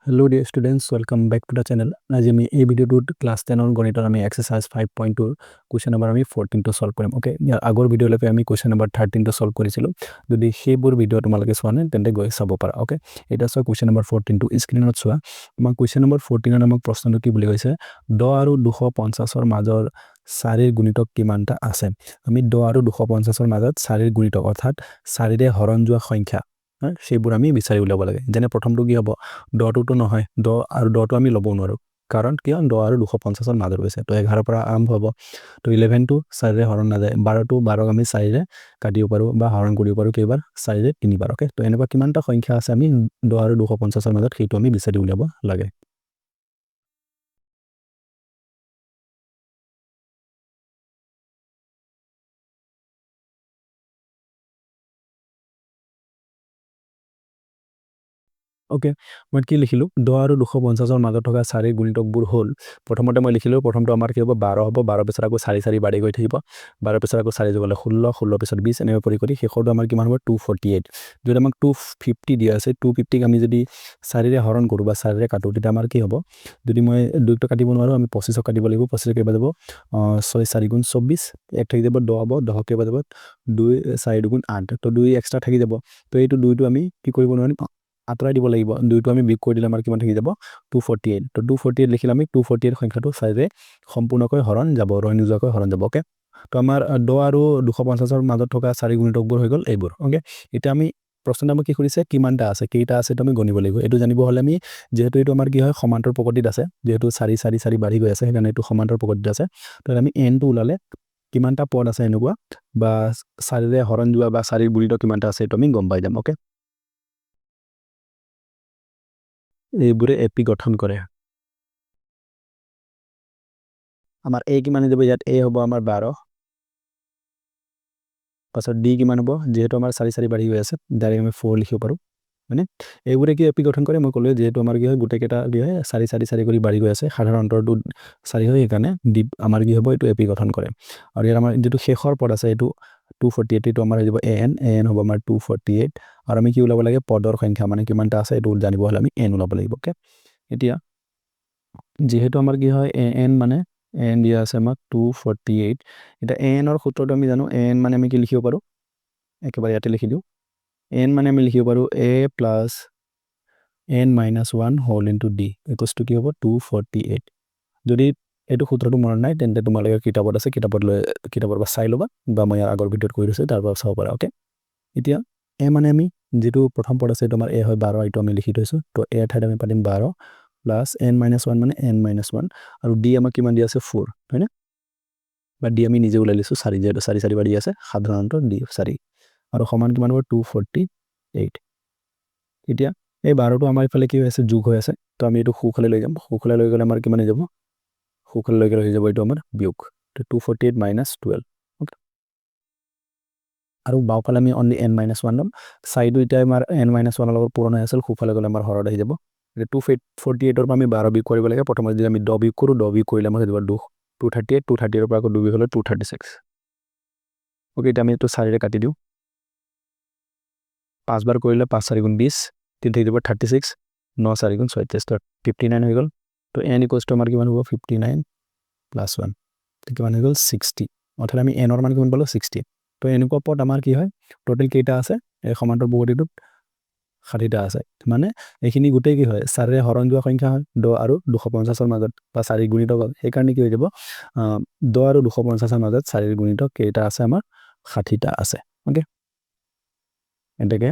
Hello dear students, welcome back to the channel. আজি আমি এই ভিডিওটোত ক্লাস 10 ৰ গণিতৰ আমি এক্সাৰসাইজ 5.2 কোৱেশ্চন নম্বৰ আমি 14 টো সলভ কৰিম। ওকে, ইয়াৰ আগৰ ভিডিওলৈকে আমি কোৱেশ্চন নম্বৰ 13 টো সলভ কৰিছিলো। যদি সেইবোৰ ভিডিও তোমালোকে চোৱা নাই তেন্তে গৈ চাব পাৰা। ওকে, এটা সব কোৱেশ্চন নম্বৰ 14 টো স্ক্ৰিনত চোৱা। আমাৰ কোৱেশ্চন নম্বৰ 14 ৰ নামক প্ৰশ্নটো কি বুলি কৈছে? 10 আৰু 250 ৰ মাজৰ 4 ৰ গুণিতক কিমানটা আছে? আমি 10 আৰু 250 ৰ মাজত 4 ৰ গুণিতক অৰ্থাৎ 4 ৰে হৰণ যোৱা সংখ্যা সেইবোৰ আমি বিচাৰি উলিয়াব লাগে। যেনে প্ৰথমটো কি হ'ব? 10 টো নহয়, 10 আৰু 10 টো আমি ল'ব নোৱাৰো, কাৰণ কিয় 10 আৰু 250 ৰ মাজত গৈছে। তো 11 পৰা আৰম্ভ হ'ব। তো 11 টো 4 ৰে হৰণ নাযায়, 12 টো 12 আমি 4 ৰে কাটিব পাৰো বা হৰণ কৰিব পাৰো কেইবাৰ? 4 ৰে 3 বাৰ। ওকে, তো এনেকুৱা কিমানটা সংখ্যা আছে আমি 10 আৰু 250 ৰ মাজত সেইটো আমি বিচাৰি উলিয়াব লাগে। ওকে, মই কি লিখিলো? 10 আৰু 250 ৰ মাজত থকা 4 ৰ গুণিতকবোৰ হ'ল, প্ৰথমতে মই লিখিলো, প্ৰথমটো আমাৰ কি হ'ব? 12 হ'ব। 12 পিছত আকৌ 4 4 বাঢ়ি গৈ থাকিব। 12 পিছত আকৌ 4 যোগ হ'লে 16, 16 পিছত 20 এনেকৈ কৰি শেষৰটো আমাৰ কিমান হ'ব? 248। যদি আমাক 250 দিয়া আছে, 250 ক আমি যদি 4 ৰে হৰণ কৰো বা 4 ৰে কাটো, তেতিয়া আমাৰ কি হ'ব? যদি মই 2 টো কাটিব নোৱাৰো, আমি 25 ক কাটিব লাগিব। 25 কেইবা যাব? 6 4 গুণ 24, এক থাকি যাব 10 হ'ব। 10 কেইবা যাব? 2 4 দুগুণ 8, তো 2 এক্সট্ৰা থাকি যাব। তো এইটো 2 টো আমি কি কৰিব নোৱাৰিম? আঁতৰাই দিব লাগিব। 2 টো আমি বিয়োগ কৰি দিলে আমাৰ কিমান থাকি যাব? 248। তো 248 লিখিলে আমি 248 সংখ্যাটো 4 ৰে সম্পূৰ্ণকৈ হৰণ যাব, ৰৈ নোযোৱাকৈ হৰণ যাব। ওকে, তো আমাৰ 10 আৰু 250 ৰ মাজত থকা 4 গুণিতকবোৰ হৈ গ'ল এইবোৰ। ওকে, এতিয়া আমি প্ৰশ্নটো আমাক কি কৰিছে? কিমানটা আছে, কেইটা আছে, তো আমি গণিব লাগিব। এইটো জানিব হ'লে আমি, যেহেতু এইটো আমাৰ কি হয়? সমান্তৰ প্ৰকৃতিত আছে, যেহেতু 4 4 4 বাঢ়ি গৈ আছে, সেইকাৰণে এইটো সমান্তৰ প্ৰকৃতিত আছে। তো আমি n টো ওলালে কিমানটা পদ আছে এনেকুৱা, বা 4 ৰে হৰণ যোৱা বা 4 ৰ গুণিতক কিমানটা আছে এইটো আমি গম পাই যাম। ওকে, এইবোৰে এপি গঠন কৰে। আমাৰ a কিমান হৈ যাব? ইয়াত a হ'ব আমাৰ 12, পাছত d কিমান হ'ব? যেহেতু আমাৰ 4 4 বাঢ়ি গৈ আছে, ডাইৰেক্ট আমি 4 লিখিব পাৰো। মানে এইবোৰে কি এপি গঠন কৰে? মই ক'লো যেহেতু আমাৰ কি হয়? গোটেইকেইটা কি হয়? 4 4 4 কৰি বাঢ়ি গৈ আছে, সাধাৰণ অন্তৰটো 4 হয়, সেইকাৰণে d আমাৰ কি হ'ব? এইটো এপি গঠন কৰে। আৰু ইয়াত আমাৰ যিটো শেষৰ পদ আছে এইটো 248, এইটো আমাৰ হৈ যাব an হ'ব আমাৰ 248। আৰু আমি কি ওলাব লাগে? পদৰ সংখ্যা, মানে কিমানটা আছে এইটো জানিব হ'লে আমি n ওলাব লাগিব। ওকে, এতিয়া যেহেতু আমাৰ কি হয়? an মানে n দিয়া আছে আমাক 248। এতিয়া an ৰ সূত্ৰটো আমি জানো। an মানে আমি কি লিখিব পাৰো? একেবাৰে ইয়াতে লিখি দিওঁ। n মানে আমি লিখিব পাৰো a plus n minus 1 whole into d equals to কি হ'ব? 248। যদি এইটো সূত্ৰটো মনত নাই তেন্তে তোমালোকে কিতাপত আছে, কিতাপৰ পৰা চাই ল'বা, বা মই ইয়াৰ আগৰ ভিডিঅ'ত কৈ দিছোঁ, তাৰ পৰা চাব পাৰা। ওকে, এতিয়া a মানে আমি যিটো প্ৰথম পদ আছে এইটো আমাৰ a হয় 12, এইটো আমি লিখি থৈছোঁ। তো a ঠাইত আমি পাতিম 12 প্লাছ n মাইনাছ 1 মানে n মাইনাছ 1, আৰু d আমাক কিমান দিয়া আছে? 4, হয়নে? বা d আমি নিজে ওলাই লৈছোঁ 4, যেহেতু 4 4 বাঢ়ি আছে, সাধাৰণতে d 4, আৰু সমান কিমান হ'ব? 248। এতিয়া এই 12টো আমাৰ ইফালে কি হৈ আছে? যোগ হৈ আছে। তো আমি এইটো সোঁফালে লৈ যাম। সোঁফালে লৈ গ'লে আমাৰ কিমান হৈ যাব? সোঁফালে লৈ গ'লে হৈ যাব এইটো আমাৰ বিয়োগ। তো 248 মাইনাছ 12। ওকে, আৰু বাওঁফালে আমি অনলি n মাইনাছ 1 ল'ম। চাইডো এতিয়া আমাৰ n মাইনাছ 1 ৰ লগত পূৰণ হৈ আছিল, সোঁফালে গ'লে আমাৰ হৰত আহি যাব। 248 পৰা আমি 12 বিয়োগ কৰিব লাগে। প্ৰথমতে যদি আমি 10 বিয়োগ কৰোঁ, 10 বিয়োগ কৰিলে আমাৰ হৈ যাব 238, 238 পৰা আকৌ 2 বিয়োগ হ'লে 236। ওকে, এতিয়া আমি এইটো 4 ৰে কাটি দিওঁ। 5 বাৰ কৰিলে 5 4 গুণ 20, 3 থাকি যাব 36, 9 4 গুণ 36, তো 59 হৈ গ'ল। তো n ইকুৱেলছ টু আমাৰ কিমান হ'ব? 59 প্লাছ 1, তো কিমান হৈ গ'ল? 60। অৰ্থাৎ আমি n ৰ মান কিমান পালোঁ? 60। তো এনেকুৱা পদ আমাৰ কি হয়? টোটেল কেইটা আছে এই সমান্তৰ প্ৰকৃতিটোত? 60টা আছে। মানে এইখিনি গোটেই কি হয়? 4 ৰে হৰণ যোৱা সংখ্যা হয় 10 আৰু 250 ৰ মাজত, বা 4 ৰ গুণিতক হয়। সেইকাৰণে কি হৈ যাব? 10 আৰু 250 ৰ মাজত 4 ৰ গুণিতক কেইটা আছে? আমাৰ 60টা আছে। ওকে, এতেকে